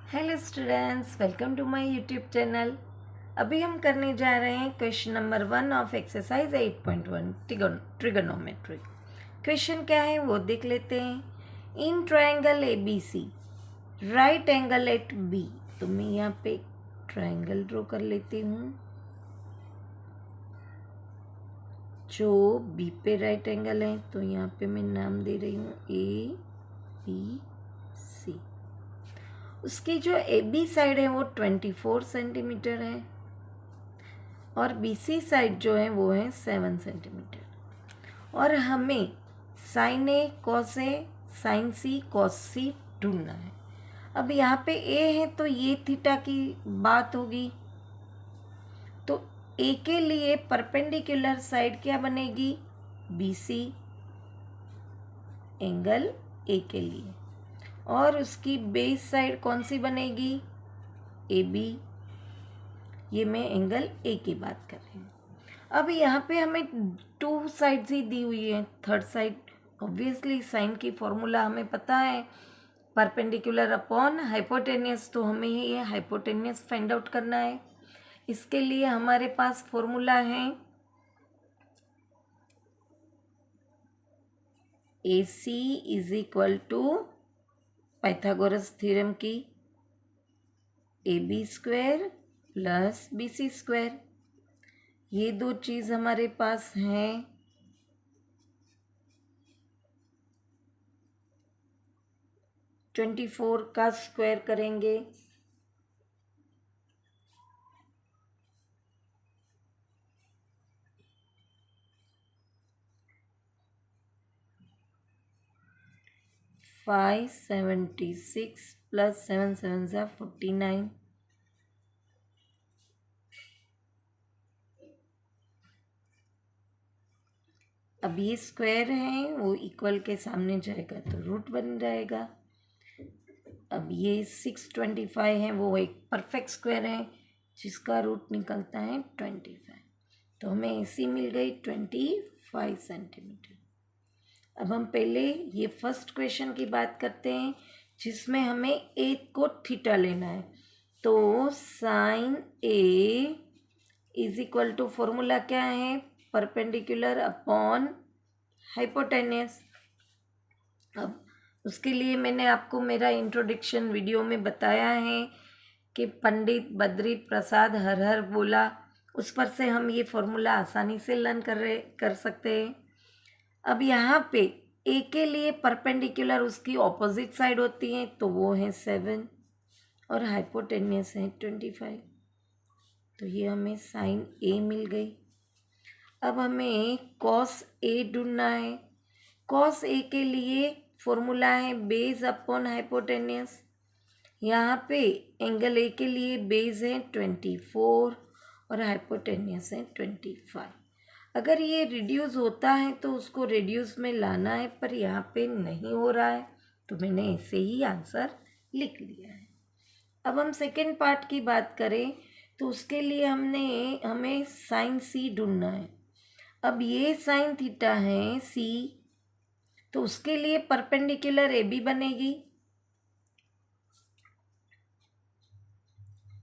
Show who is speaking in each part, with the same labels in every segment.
Speaker 1: Hello students, welcome to my YouTube channel. अभी हम करने जा रहे हैं question number 1 of exercise 8.1 trigonometry. क्वेश्चन क्या है वो देख लेते हैं। In triangle A B C right angle at B. तो मैं यहाँ पे ट्रायंगल ड्रॉ कर लेती हूँ जो बी पे राइट एंगल है। तो यहाँ पे मैं नाम दे रही हूँ ए बी सी। उसकी जो ए बी साइड है वो 24 सेंटीमीटर है और बी सी साइड जो है वो है 7 सेंटीमीटर। और हमें sign A cos A sign C cos सी ढूंढना है। अब यहाँ पे ए है तो ये थीटा की बात होगी। तो ए के लिए परपेंडिकुलर साइड क्या बनेगी? बी सी एंगल ए के लिए। और उसकी बेस साइड कौन सी बनेगी? A B. ये मैं एंगल ए की बात कर रही हूँ। अब यहाँ पे हमें 2 साइड्स ही दी हुई है। थर्ड साइड ऑब्वियसली साइन की फॉर्मूला हमें पता है, परपेंडिकुलर अपॉन हाइपोटेनियस। तो हमें ये हाइपोटेनियस फाइंड आउट करना है। इसके लिए हमारे पास फॉर्मूला है A C is equal to Pythagoras theorem की A B square plus B C square. ये दो चीज़ हमारे पास हैं। ट्वेंटी फोर का स्क्वायर करेंगे 576 प्लस 7 7 ज़ा 49। अब ये स्क्वायर है वो इक्वल के सामने जाएगा तो रूट बन जाएगा। अब ये 625 है वो एक परफेक्ट स्क्वायर है जिसका रूट निकलता है 25। तो हमें ऐसी मिल गई 25 सेंटीमीटर। अब हम पहले ये फर्स्ट क्वेश्चन की बात करते हैं जिसमें हमें ए को थीटा लेना है। तो sine A is equal to formula क्या है? Perpendicular upon hypotenuse. अब उसके लिए मैंने आपको मेरा इंट्रोडक्शन वीडियो में बताया है कि पंडित बद्री प्रसाद हर हर बोला, उस पर से हम ये फॉर्मूला आसानी से लर्न कर सकते हैं। अब यहाँ पे ए के लिए परपेंडिकुलर उसकी ऑपोजिट साइड होती है तो वो है 7 और हाइपोटेनियस है 25। तो ये हमें साइन ए मिल गई। अब हमें कॉस ए ढूंढना है। कॉस ए के लिए फॉर्मूला है बेस अपॉन हाइपोटेनियस। यहाँ पे एंगल ए के लिए बेस है 24 और हाइपोटेनियस है 25। अगर ये रिड्यूस होता है तो उसको रिड्यूस में लाना है, पर यहाँ पे नहीं हो रहा है तो मैंने ऐसे ही आंसर लिख लिया है। अब हम सेकेंड पार्ट की बात करें तो उसके लिए हमें साइन सी ढूंढना है। अब ये साइन थीटा है सी, तो उसके लिए परपेंडिकुलर ए बी बनेगी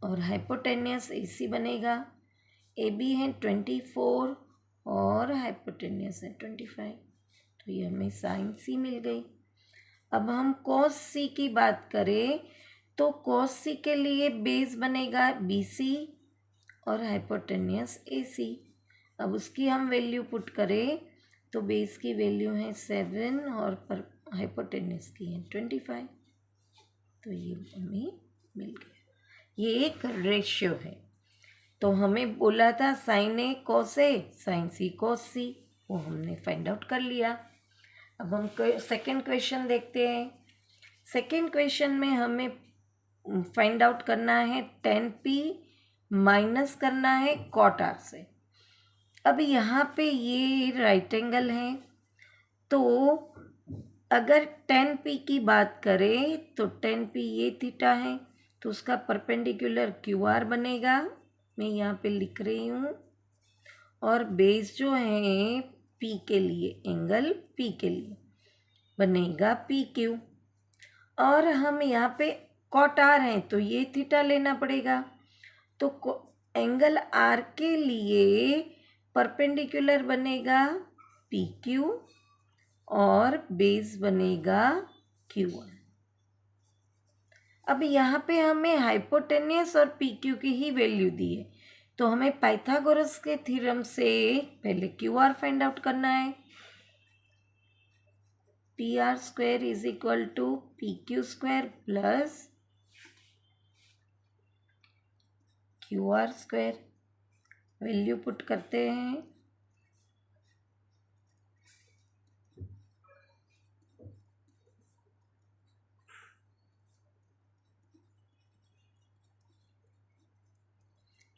Speaker 1: और हाइपोटेनियस ए सी बनेगा। ए बी है 24 और हाइपोटेनियस है 25। तो ये हमें साइन सी मिल गई। अब हम कॉस सी की बात करें तो कॉस सी के लिए बेस बनेगा बी सी और हाइपोटेनियस ए सी। अब उसकी हम वैल्यू पुट करें तो बेस की वैल्यू है 7 और पर हाइपोटेनियस की है 25। तो ये हमें मिल गया। ये एक रेशियो है। तो हमें बोला था sign A cos A sign C cos सी, वो हमने फाइंड आउट कर लिया। अब हम सेकेंड क्वेश्चन देखते हैं। सेकेंड क्वेश्चन में हमें फाइंड आउट करना है tan p माइनस करना है cot r से। अब यहाँ पे ये राइट एंगल है तो अगर tan p की बात करें तो tan p ये थीटा है तो उसका परपेंडिकुलर क्यू आर बनेगा। मैं यहाँ पे लिख रही हूँ। और बेस जो है पी के लिए, एंगल पी के लिए बनेगा पी क्यू। और हम यहाँ पे कॉट आर है तो ये थीटा लेना पड़ेगा। तो एंगल आर के लिए परपेंडिकुलर बनेगा पी क्यू और बेस बनेगा क्यू आर। अब यहाँ पे हमें हाइपोटेनियस और पी क्यू की ही वैल्यू दी है, तो हमें पाइथागोरस के थ्योरम से पहले क्यू आर फाइंड आउट करना है। P R square is equal to P Q square plus Q R square. Value put करते हैं।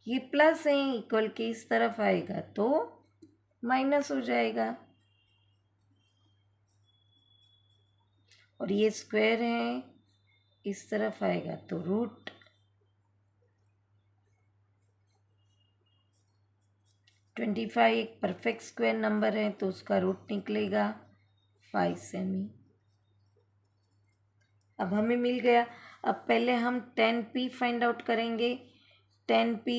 Speaker 1: ये प्लस है, इक्वल के इस तरफ आएगा तो माइनस हो जाएगा, और ये स्क्वायर है इस तरफ आएगा तो रूट। 25 एक परफेक्ट स्क्वायर नंबर है तो उसका रूट निकलेगा 5 सेमी। अब हमें मिल गया। अब पहले हम 10p फाइंड आउट करेंगे। 10p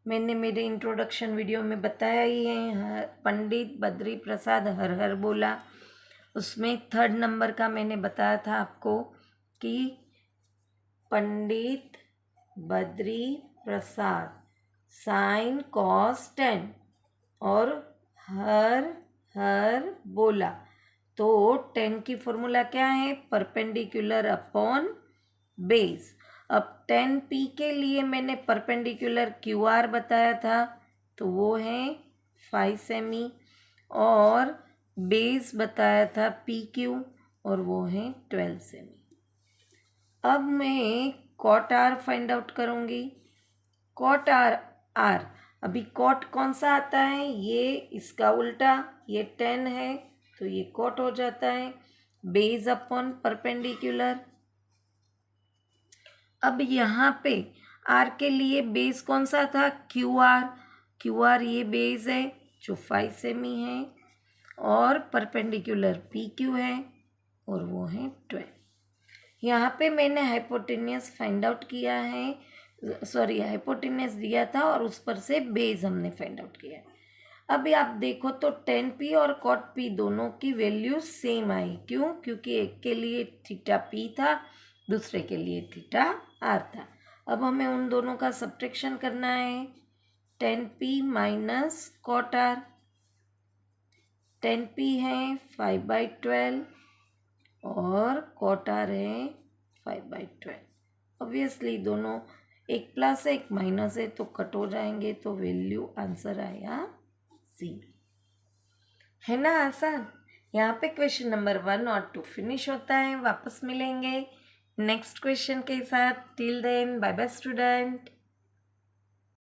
Speaker 1: मैंने मेरे इंट्रोडक्शन वीडियो में बताया ही है। पंडित बद्री प्रसाद हर हर बोला, उसमें 3rd नंबर का मैंने बताया था आपको कि पंडित बद्री प्रसाद साइन कॉस 10 और हर हर बोला। तो 10 की फॉर्मूला क्या है? Perpendicular upon base. अब 10p के लिए मैंने परपेंडिकुलर क्यू आर बताया था तो वो है 5 सेमी, और बेस बताया था पी क्यू और वो है 12 सेमी। अब मैं कॉट आर फाइंड आउट करूँगी। कॉट आर अभी कॉट कौन सा आता है? ये इसका उल्टा, ये 10 है तो ये कॉट हो जाता है बेस अपॉन परपेंडिकुलर। अब यहाँ पे आर के लिए बेस कौन सा था? क्यू आर ये बेस है जो 5 सेमी है, और परपेंडिकुलर पी क्यू है और वो है 12। यहाँ पे मैंने हाइपोटेनियस फाइंड आउट किया है, हाइपोटेनियस दिया था और उस पर से बेस हमने फाइंड आउट किया है। अभी आप देखो तो 10p और cot p दोनों की वैल्यू सेम आई। क्यों? क्योंकि एक के लिए थीटा p था, दूसरे के लिए थीटा r था। अब हमें उन दोनों का सब्ट्रैक्शन करना है। 10p minus cot r, 10p है 5/12 और cot r है 5/12। ऑब्वियसली दोनों एक प्लस है एक माइनस है तो कट हो जाएंगे, तो वैल्यू आंसर आया सी। है ना आसान? यहाँ पे क्वेश्चन नंबर 1 और 2 फिनिश होता है। वापस मिलेंगे नेक्स्ट क्वेश्चन के साथ। Till then bye bye student.